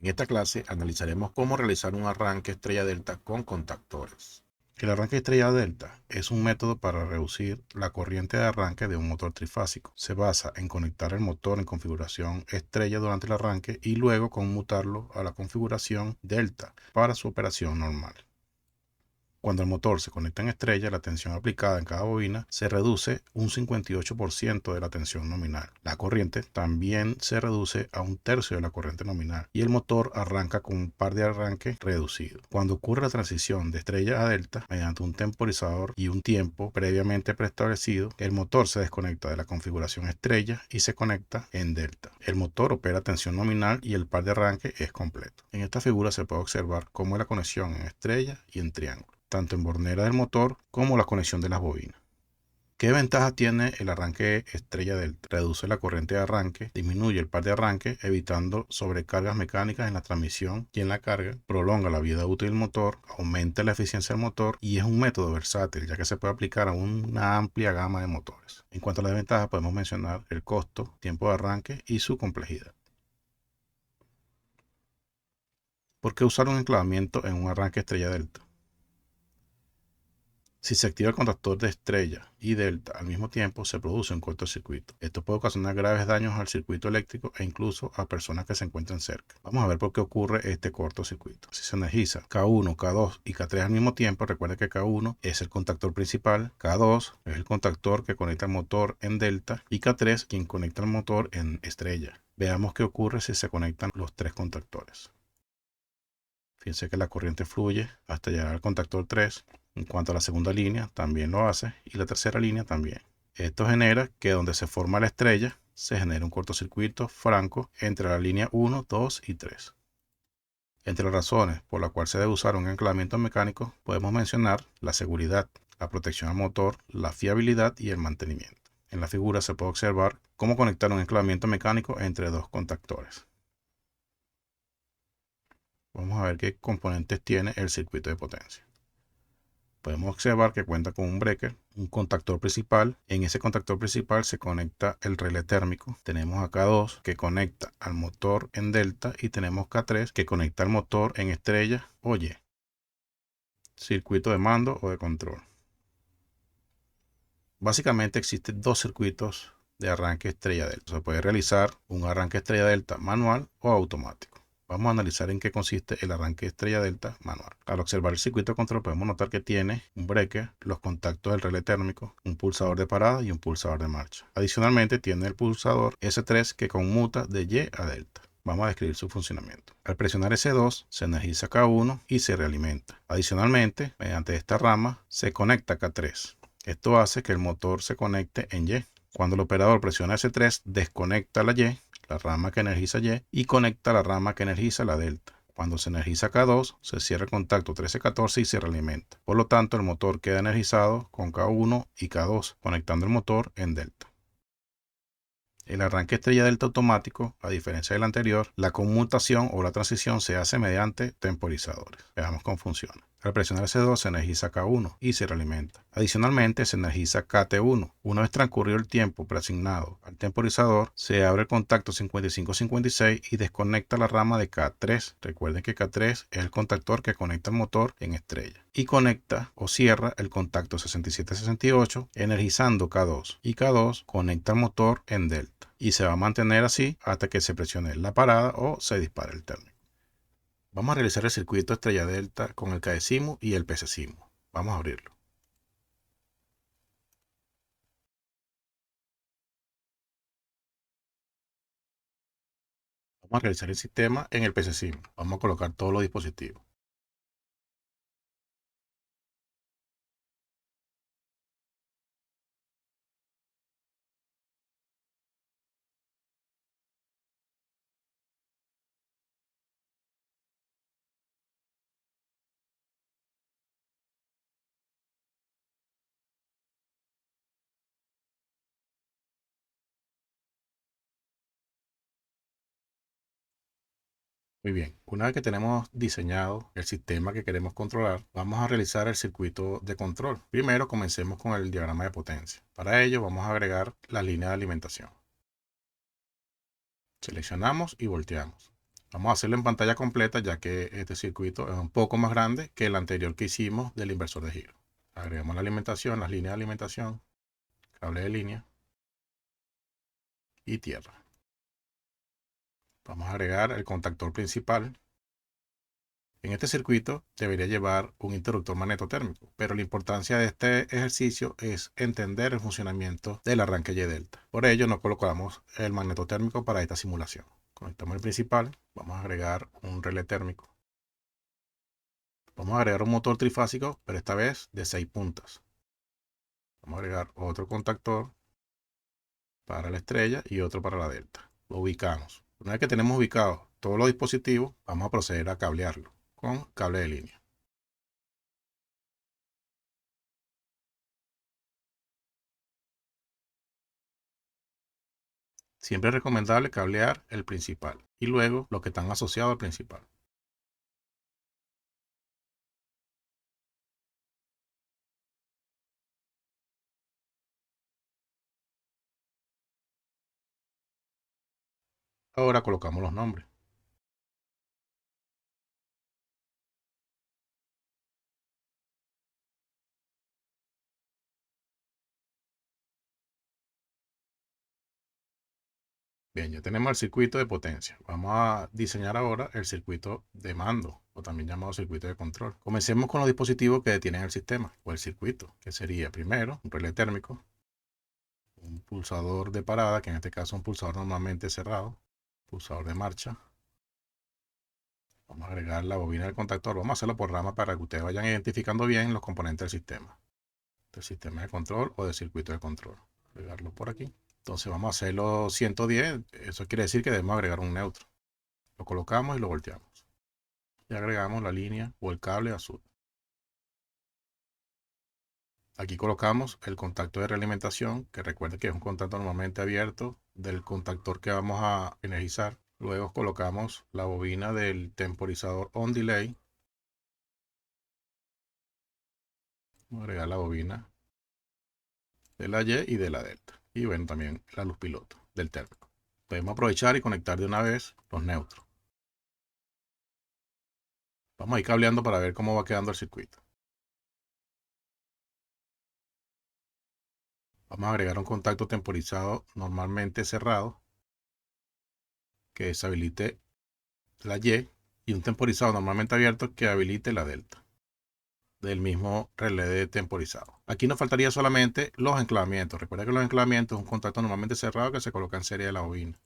En esta clase analizaremos cómo realizar un arranque estrella delta con contactores. El arranque estrella delta es un método para reducir la corriente de arranque de un motor trifásico. Se basa en conectar el motor en configuración estrella durante el arranque y luego conmutarlo a la configuración delta para su operación normal. Cuando el motor se conecta en estrella, la tensión aplicada en cada bobina se reduce un 58% de la tensión nominal. La corriente también se reduce a 1/3 de la corriente nominal y el motor arranca con un par de arranque reducido. Cuando ocurre la transición de estrella a delta, mediante un temporizador y un tiempo previamente preestablecido, el motor se desconecta de la configuración estrella y se conecta en delta. El motor opera a tensión nominal y el par de arranque es completo. En esta figura se puede observar cómo es la conexión en estrella y en triángulo, tanto en bornera del motor como la conexión de las bobinas. ¿Qué ventaja tiene el arranque estrella delta? Reduce la corriente de arranque, disminuye el par de arranque, evitando sobrecargas mecánicas en la transmisión y en la carga, prolonga la vida útil del motor, aumenta la eficiencia del motor y es un método versátil, ya que se puede aplicar a una amplia gama de motores. En cuanto a las desventajas, podemos mencionar el costo, tiempo de arranque y su complejidad. ¿Por qué usar un enclavamiento en un arranque estrella delta? Si se activa el contactor de estrella y delta al mismo tiempo, se produce un cortocircuito. Esto puede ocasionar graves daños al circuito eléctrico e incluso a personas que se encuentren cerca. Vamos a ver por qué ocurre este cortocircuito. Si se energiza K1, K2 y K3 al mismo tiempo, recuerda que K1 es el contactor principal, K2 es el contactor que conecta el motor en delta y K3 quien conecta el motor en estrella. Veamos qué ocurre si se conectan los tres contactores. Fíjense que la corriente fluye hasta llegar al contactor 3. En cuanto a la segunda línea, también lo hace, y la tercera línea también. Esto genera que donde se forma la estrella, se genera un cortocircuito franco entre la línea 1, 2 y 3. Entre las razones por las cuales se debe usar un enclavamiento mecánico, podemos mencionar la seguridad, la protección al motor, la fiabilidad y el mantenimiento. En la figura se puede observar cómo conectar un enclavamiento mecánico entre dos contactores. Vamos a ver qué componentes tiene el circuito de potencia. Podemos observar que cuenta con un breaker, un contactor principal. En ese contactor principal se conecta el relé térmico. Tenemos a K2 que conecta al motor en delta y tenemos K3 que conecta al motor en estrella o Y. Circuito de mando o de control. Básicamente existen dos circuitos de arranque estrella delta. Se puede realizar un arranque estrella delta manual o automático. Vamos a analizar en qué consiste el arranque estrella delta manual. Al observar el circuito de control podemos notar que tiene un breaker, los contactos del relé térmico, un pulsador de parada y un pulsador de marcha. Adicionalmente tiene el pulsador S3 que conmuta de Y a delta. Vamos a describir su funcionamiento. Al presionar S2 se energiza K1 y se realimenta. Adicionalmente, mediante esta rama se conecta K3. Esto hace que el motor se conecte en Y. Cuando el operador presiona S3, desconecta la Y, la rama que energiza Y conecta la rama que energiza la delta. Cuando se energiza K2, se cierra el contacto 13-14 y se realimenta. Por lo tanto, el motor queda energizado con K1 y K2, conectando el motor en delta. El arranque estrella delta automático, a diferencia del anterior, la conmutación o la transición se hace mediante temporizadores. Veamos cómo funciona. Al presionar S2 se energiza K1 y se realimenta. Adicionalmente se energiza KT1. Una vez transcurrido el tiempo preasignado al temporizador, se abre el contacto 55-56 y desconecta la rama de K3. Recuerden que K3 es el contactor que conecta el motor en estrella. Y conecta o cierra el contacto 67-68 energizando K2. Y K2 conecta el motor en delta. Y se va a mantener así hasta que se presione la parada o se dispare el térmico. Vamos a realizar el circuito estrella delta con el KDECIMO y el PCCIMO. Vamos a abrirlo. Vamos a realizar el sistema en el PCCIMO. Vamos a colocar todos los dispositivos. Muy bien, una vez que tenemos diseñado el sistema que queremos controlar, vamos a realizar el circuito de control. Primero comencemos con el diagrama de potencia. Para ello vamos a agregar la línea de alimentación. Seleccionamos y volteamos. Vamos a hacerlo en pantalla completa, ya que este circuito es un poco más grande que el anterior que hicimos del inversor de giro. Agregamos la alimentación, las líneas de alimentación, cable de línea y tierra. Vamos a agregar el contactor principal. En este circuito debería llevar un interruptor magnetotérmico, pero la importancia de este ejercicio es entender el funcionamiento del arranque Y-delta. Por ello no colocamos el magnetotérmico para esta simulación. Conectamos el principal, vamos a agregar un relé térmico. Vamos a agregar un motor trifásico, pero esta vez de 6 puntas. Vamos a agregar otro contactor para la estrella y otro para la delta. Lo ubicamos. Una vez que tenemos ubicados todos los dispositivos, vamos a proceder a cablearlo con cable de línea. Siempre es recomendable cablear el principal y luego los que están asociados al principal. Ahora colocamos los nombres. Bien, ya tenemos el circuito de potencia. Vamos a diseñar ahora el circuito de mando, o también llamado circuito de control. Comencemos con los dispositivos que detienen el sistema, o el circuito, que sería primero un relé térmico, un pulsador de parada, que en este caso es un pulsador normalmente cerrado, pulsador de marcha. Vamos a agregar la bobina del contactor. Vamos a hacerlo por rama para que ustedes vayan identificando bien los componentes del sistema de control o del circuito de control. Agregarlo por aquí. Entonces vamos a hacerlo 110. Eso quiere decir que debemos agregar un neutro. Lo colocamos y lo volteamos. Y agregamos la línea o el cable azul. Aquí colocamos el contacto de realimentación, que recuerden que es un contacto normalmente abierto del contactor que vamos a energizar. Luego colocamos la bobina del temporizador on delay. Vamos a agregar la bobina de la Y y de la delta. Y bueno, también la luz piloto del térmico. Podemos aprovechar y conectar de una vez los neutros. Vamos a ir cableando para ver cómo va quedando el circuito. Vamos a agregar un contacto temporizado normalmente cerrado que deshabilite la y un temporizado normalmente abierto que habilite la delta del mismo relé de temporizado. Aquí nos faltaría solamente los enclavamientos. Recuerda que los enclavamientos es un contacto normalmente cerrado que se coloca en serie de la bobina.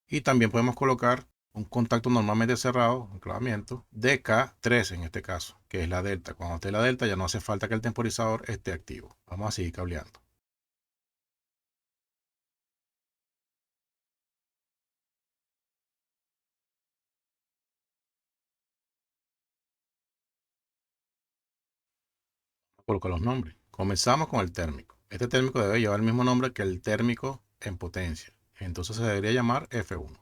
Y también podemos colocar un contacto normalmente cerrado, enclavamiento, de K3 en este caso, que es la delta. Cuando esté la delta ya no hace falta que el temporizador esté activo. Vamos a seguir cableando. Colocar los nombres. Comenzamos con el térmico. Este térmico debe llevar el mismo nombre que el térmico en potencia. Entonces se debería llamar F1.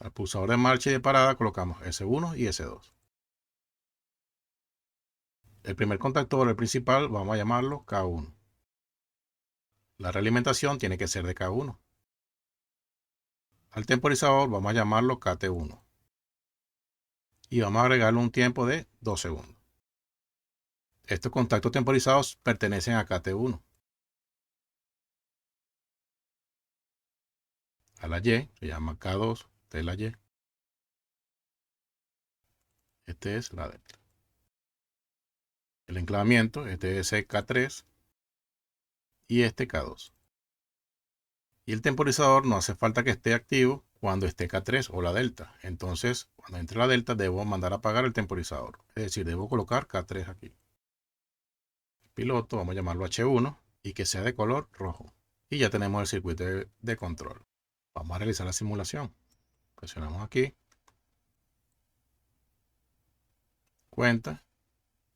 Al pulsador de marcha y de parada colocamos S1 y S2. El primer contactor, el principal, vamos a llamarlo K1. La realimentación tiene que ser de K1. Al temporizador vamos a llamarlo KT1. Y vamos a agregarle un tiempo de 2 segundos. Estos contactos temporizados pertenecen a KT1. A la Y se llama K2 de la Y. Este es la delta. El enclavamiento, este es K3 y este K2. Y el temporizador no hace falta que esté activo cuando esté K3 o la delta. Entonces, cuando entre la delta, debo mandar a apagar el temporizador. Es decir, debo colocar K3 aquí. Piloto, vamos a llamarlo H1 y que sea de color rojo. Y ya tenemos el circuito de control. Vamos a realizar la simulación. Presionamos aquí. Cuenta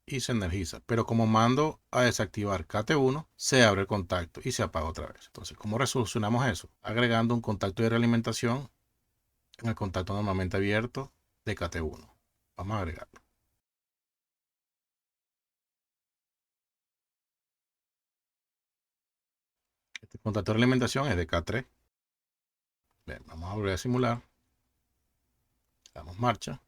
y se energiza. Pero como mando a desactivar KT1, se abre el contacto y se apaga otra vez. Entonces, ¿cómo resolucionamos eso? Agregando un contacto de realimentación en el contacto normalmente abierto de KT1. Vamos a agregarlo. Este contacto de realimentación es de K3. Bien, vamos a volver a simular. Damos marcha,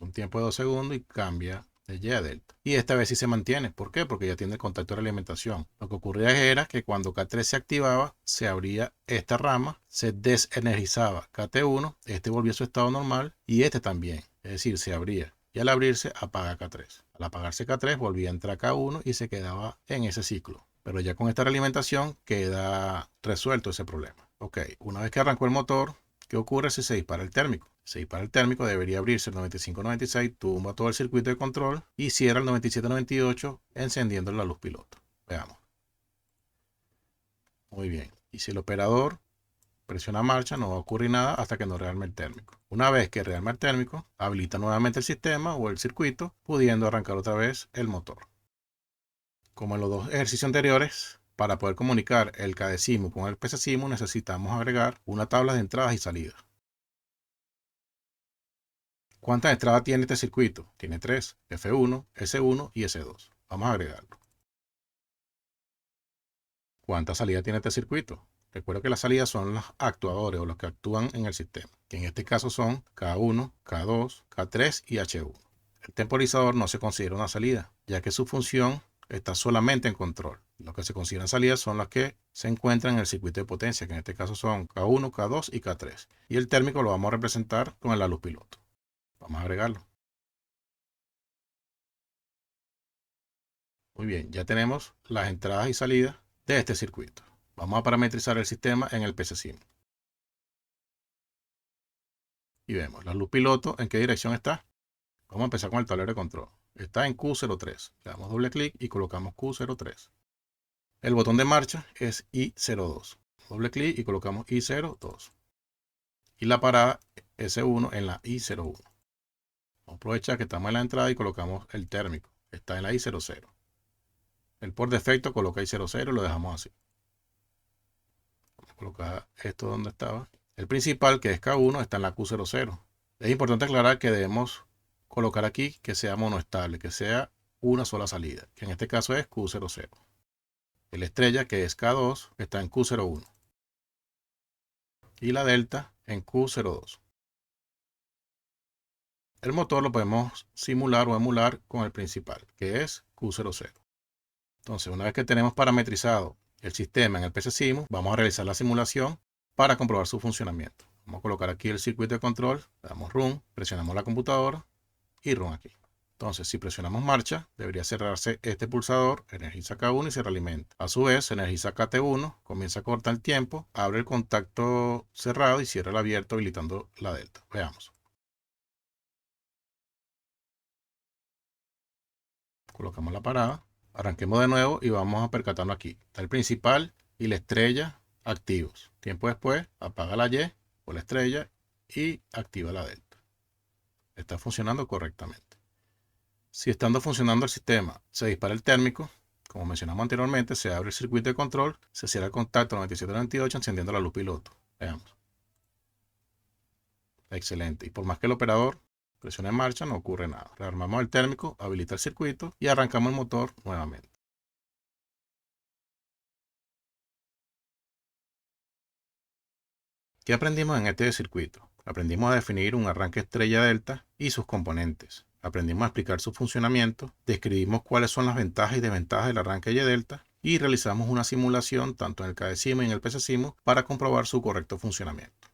un tiempo de 2 segundos y cambia de Y a delta. Y esta vez sí se mantiene. ¿Por qué? Porque ya tiene el contacto de realimentación. Lo que ocurría era que cuando K3 se activaba, se abría esta rama, se desenergizaba KT1, este volvió a su estado normal y este también. Es decir, se abría. Y al abrirse, apaga K3. Al apagarse K3, volvía a entrar K1 y se quedaba en ese ciclo. Pero ya con esta realimentación queda resuelto ese problema. Ok, una vez que arrancó el motor, ¿qué ocurre si se dispara el térmico? Se dispara el térmico, debería abrirse el 9596, tumba todo el circuito de control y cierra el 9798 encendiendo la luz piloto. Veamos. Muy bien. Y si el operador presiona marcha, no va a ocurrir nada hasta que no rearme el térmico. Una vez que rearme el térmico, habilita nuevamente el sistema o el circuito, pudiendo arrancar otra vez el motor. Como en los dos ejercicios anteriores, para poder comunicar el KDCIMU con el PCSIMU necesitamos agregar una tabla de entradas y salidas. ¿Cuántas entradas tiene este circuito? Tiene 3, F1, S1 y S2. Vamos a agregarlo. ¿Cuántas salidas tiene este circuito? Recuerda que las salidas son los actuadores o los que actúan en el sistema, que en este caso son K1, K2, K3 y H1. El temporizador no se considera una salida, ya que su función está solamente en control. Lo que se consideran salidas son las que se encuentran en el circuito de potencia, que en este caso son K1, K2 y K3. Y el térmico lo vamos a representar con la luz piloto. Vamos a agregarlo. Muy bien, ya tenemos las entradas y salidas de este circuito. Vamos a parametrizar el sistema en el PCSIM. Y vemos la luz piloto en qué dirección está. Vamos a empezar con el tablero de control. Está en Q03. Le damos doble clic y colocamos Q03. El botón de marcha es I02. Doble clic y colocamos I02. Y la parada S1 en la I01. Vamos a aprovechar que estamos en la entrada y colocamos el térmico. Está en la I00. El por defecto coloca I00 y lo dejamos así. Vamos a colocar esto donde estaba. El principal, que es K1, está en la Q00. Es importante aclarar que debemos colocar aquí que sea monoestable, que sea una sola salida, que en este caso es Q00. El estrella, que es K2, está en Q01. Y la delta en Q02. El motor lo podemos simular o emular con el principal, que es Q00. Entonces, una vez que tenemos parametrizado el sistema en el PCSIMU, vamos a realizar la simulación para comprobar su funcionamiento. Vamos a colocar aquí el circuito de control, le damos Run, presionamos la computadora y Run aquí. Entonces, si presionamos marcha, debería cerrarse este pulsador, energiza K1 y se realimenta. A su vez, se energiza KT1, comienza a cortar el tiempo, abre el contacto cerrado y cierra el abierto habilitando la delta. Veamos. Colocamos la parada, arranquemos de nuevo y vamos a percatarnos aquí. Está el principal y la estrella activos. Tiempo después, apaga la Y o la estrella y activa la delta. Está funcionando correctamente. Si estando funcionando el sistema se dispara el térmico, como mencionamos anteriormente, se abre el circuito de control, se cierra el contacto 9798 encendiendo la luz piloto. Veamos. Excelente. Y por más que el operador presione en marcha, no ocurre nada. Rearmamos el térmico, habilita el circuito y arrancamos el motor nuevamente. ¿Qué aprendimos en este circuito? Aprendimos a definir un arranque estrella delta y sus componentes. Aprendimos a explicar su funcionamiento, describimos cuáles son las ventajas y desventajas del arranque Y delta y realizamos una simulación tanto en el KDCIMU y en el PCSIMU para comprobar su correcto funcionamiento.